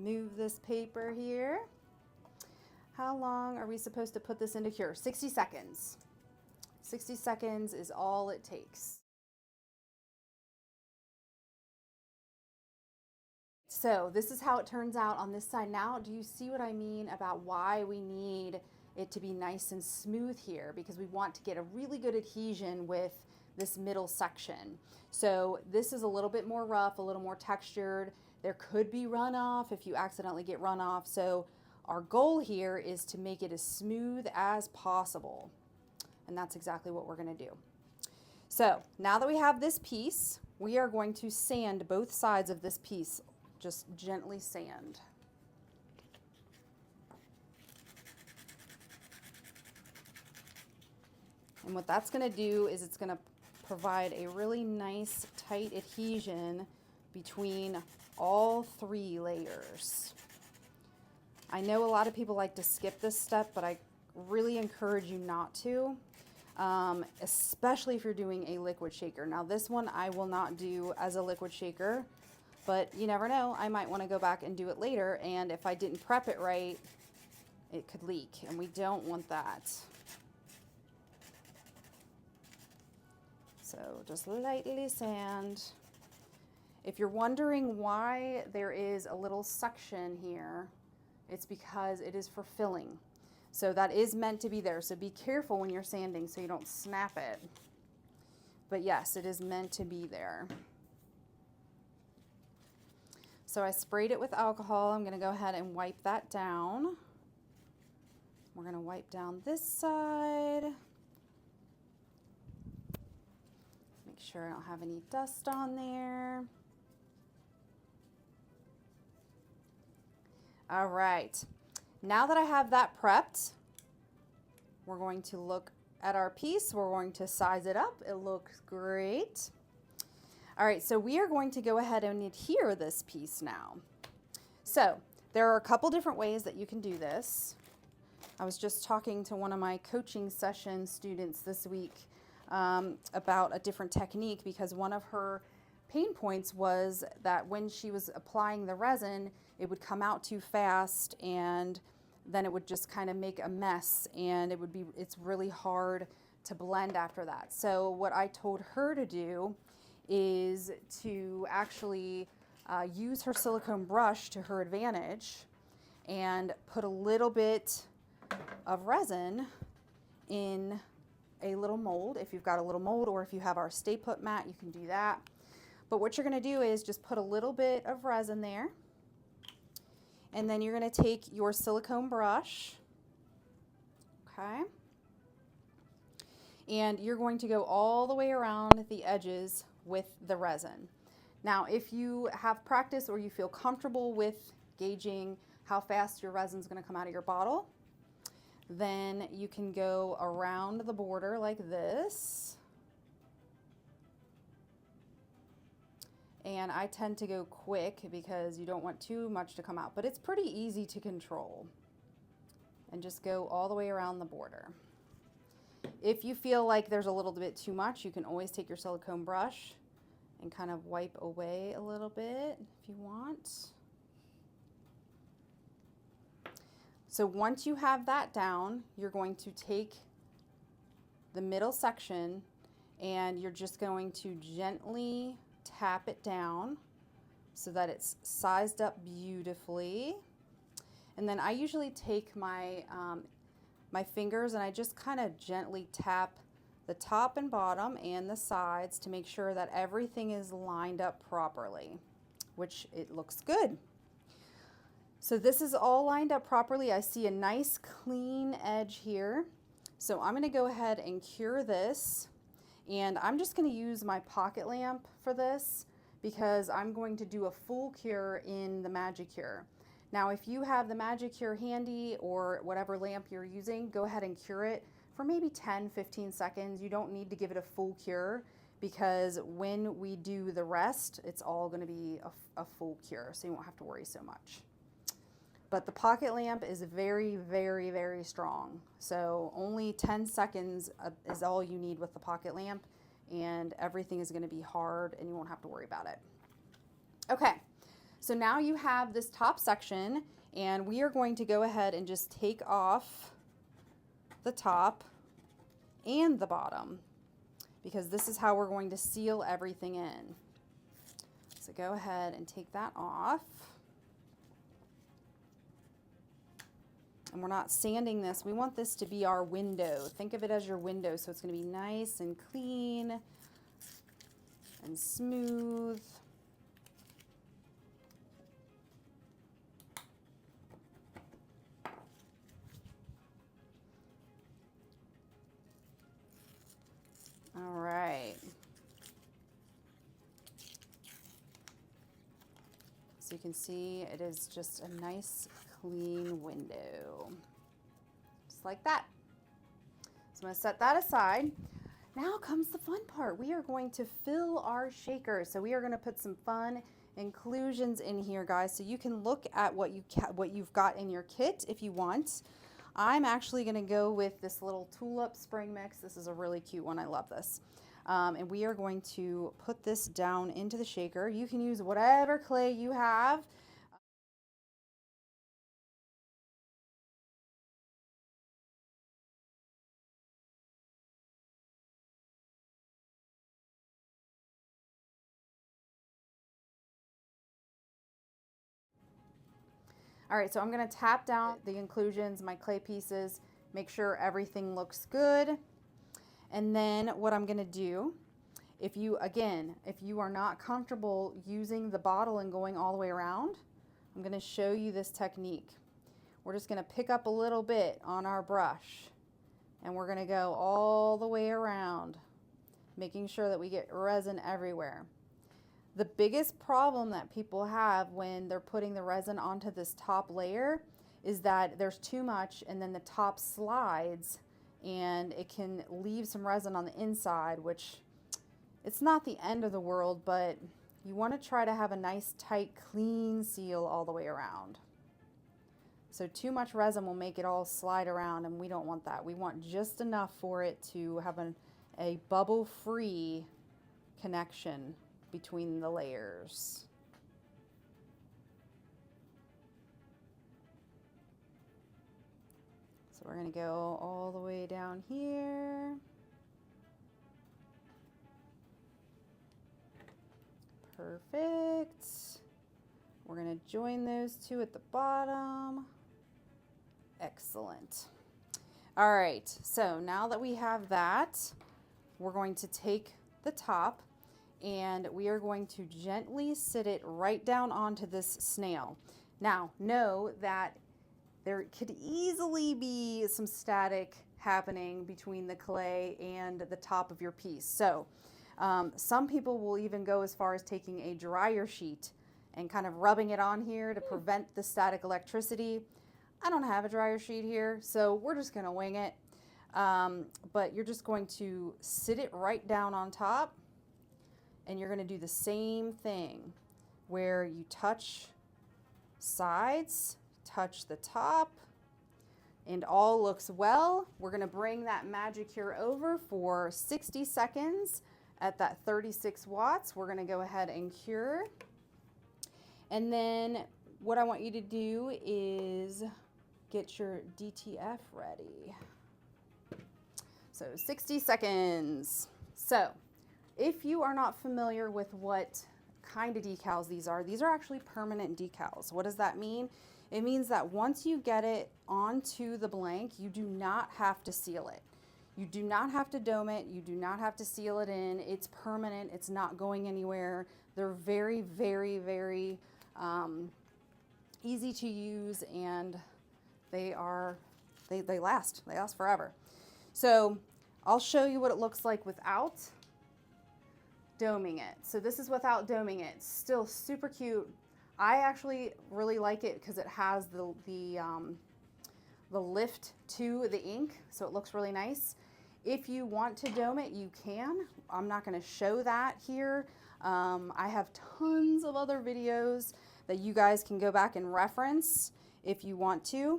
move this paper here. How long are we supposed to put this into cure? 60 seconds. 60 seconds is all it takes. So this is how it turns out on this side. Now, do you see what I mean about why we need it to be nice and smooth here? Because we want to get a really good adhesion with this middle section. So this is a little bit more rough, a little more textured. There could be runoff if you accidentally get runoff. So our goal here is to make it as smooth as possible. And that's exactly what we're going to do. So now that we have this piece, we are going to sand both sides of this piece. Just gently sand. And what that's going to do is it's going to provide a really nice tight adhesion between all 3 layers. I know a lot of people like to skip this step, but I really encourage you not to, especially if you're doing a liquid shaker. Now this one I will not do as a liquid shaker, but you never know, I might want to go back and do it later, and if I didn't prep it right, it could leak, and we don't want that. So just lightly sand. If you're wondering why there is a little section here, it's because it is for filling. So that is meant to be there. So be careful when you're sanding so you don't snap it. But yes, it is meant to be there. So I sprayed it with alcohol. I'm going to go ahead and wipe that down. We're going to wipe down this side. Make sure I don't have any dust on there. All right. Now that I have that prepped, we're going to look at our piece. We're going to size it up. It looks great. All right, so we are going to go ahead and adhere this piece now. So there are a couple different ways that you can do this. I was just talking to one of my coaching session students this week about a different technique, because one of her pain points was that when she was applying the resin, it would come out too fast and then it would just kind of make a mess, and it's really hard to blend after that. So what I told her to do is to actually use her silicone brush to her advantage and put a little bit of resin in a little mold. If you've got a little mold, or if you have our stay put mat, you can do that. But what you're going to do is just put a little bit of resin there, and then you're going to take your silicone brush, okay, and you're going to go all the way around the edges with the resin. Now, if you have practice or you feel comfortable with gauging how fast your resin is going to come out of your bottle, then you can go around the border like this. And I tend to go quick because you don't want too much to come out, but it's pretty easy to control. And just go all the way around the border. If you feel like there's a little bit too much, you can always take your silicone brush and kind of wipe away a little bit if you want. So once you have that down, you're going to take the middle section and you're just going to gently tap it down so that it's sized up beautifully. And then I usually take my my fingers and I just kind of gently tap the top and bottom and the sides to make sure that everything is lined up properly, which it looks good. So this is all lined up properly. I see a nice clean edge here. So I'm going to go ahead and cure this, and I'm just going to use my pocket lamp for this because I'm going to do a full cure in the Magic Cure. Now, if you have the Magic Cure handy or whatever lamp you're using, go ahead and cure it for maybe 10-15 seconds. You don't need to give it a full cure because when we do the rest, it's all going to be a full cure, so you won't have to worry so much. But the pocket lamp is very, very, very strong. So only 10 seconds is all you need with the pocket lamp, and everything is going to be hard and you won't have to worry about it. Okay, So now you have this top section, and we are going to go ahead and just take off the top and the bottom, because this is how we're going to seal everything in. So go ahead and take that off. And we're not sanding this. We want this to be our window. Think of it as your window, so it's going to be nice and clean and smooth. All right. So you can see it is just a nice clean window, just like that. So I'm going to set that aside. Now comes the fun part. We are going to fill our shaker. So we are going to put some fun inclusions in here, guys, so you can look at what you've got in your kit if you want. I'm actually going to go with this little tulip spring mix. This is a really cute one. I love this. And we are going to put this down into the shaker. You can use whatever clay you have. All right, so I'm going to tap down the inclusions, my clay pieces, make sure everything looks good. And then what I'm going to do, if you are not comfortable using the bottle and going all the way around, I'm going to show you this technique. We're just going to pick up a little bit on our brush, and we're going to go all the way around, making sure that we get resin everywhere. The biggest problem that people have when they're putting the resin onto this top layer is that there's too much, and then the top slides and it can leave some resin on the inside, which it's not the end of the world, but you want to try to have a nice tight clean seal all the way around. So too much resin will make it all slide around, and we don't want that. We want just enough for it to have a bubble-free connection between the layers. So we're going to go all the way down here. Perfect. We're going to join those two at the bottom. Excellent. All right, so now that we have that, we're going to take the top and we are going to gently sit it right down onto this snail. Now, know that there could easily be some static happening between the clay and the top of your piece. So some people will even go as far as taking a dryer sheet and kind of rubbing it on here to prevent the static electricity. I don't have a dryer sheet here, so we're just gonna wing it. But you're just going to sit it right down on top, and you're gonna do the same thing where you touch sides, touch the top, and all looks well. We're gonna bring that magic cure over for 60 seconds at that 36 watts. We're gonna go ahead and cure. And then what I want you to do is get your DTF ready. So 60 seconds. So if you are not familiar with what kind of decals these are actually permanent decals. What does that mean? It means that once you get it onto the blank, you do not have to seal it. You do not have to dome it. You do not have to seal it in. It's permanent. It's not going anywhere. They're very, very, very easy to use, and they last. They last forever. So I'll show you what it looks like without doming it. So this is without doming it. It's still super cute. I actually really like it because it has the lift to the ink, so it looks really nice. If you want to dome it, you can. I'm not going to show that here. I have tons of other videos that you guys can go back and reference if you want to.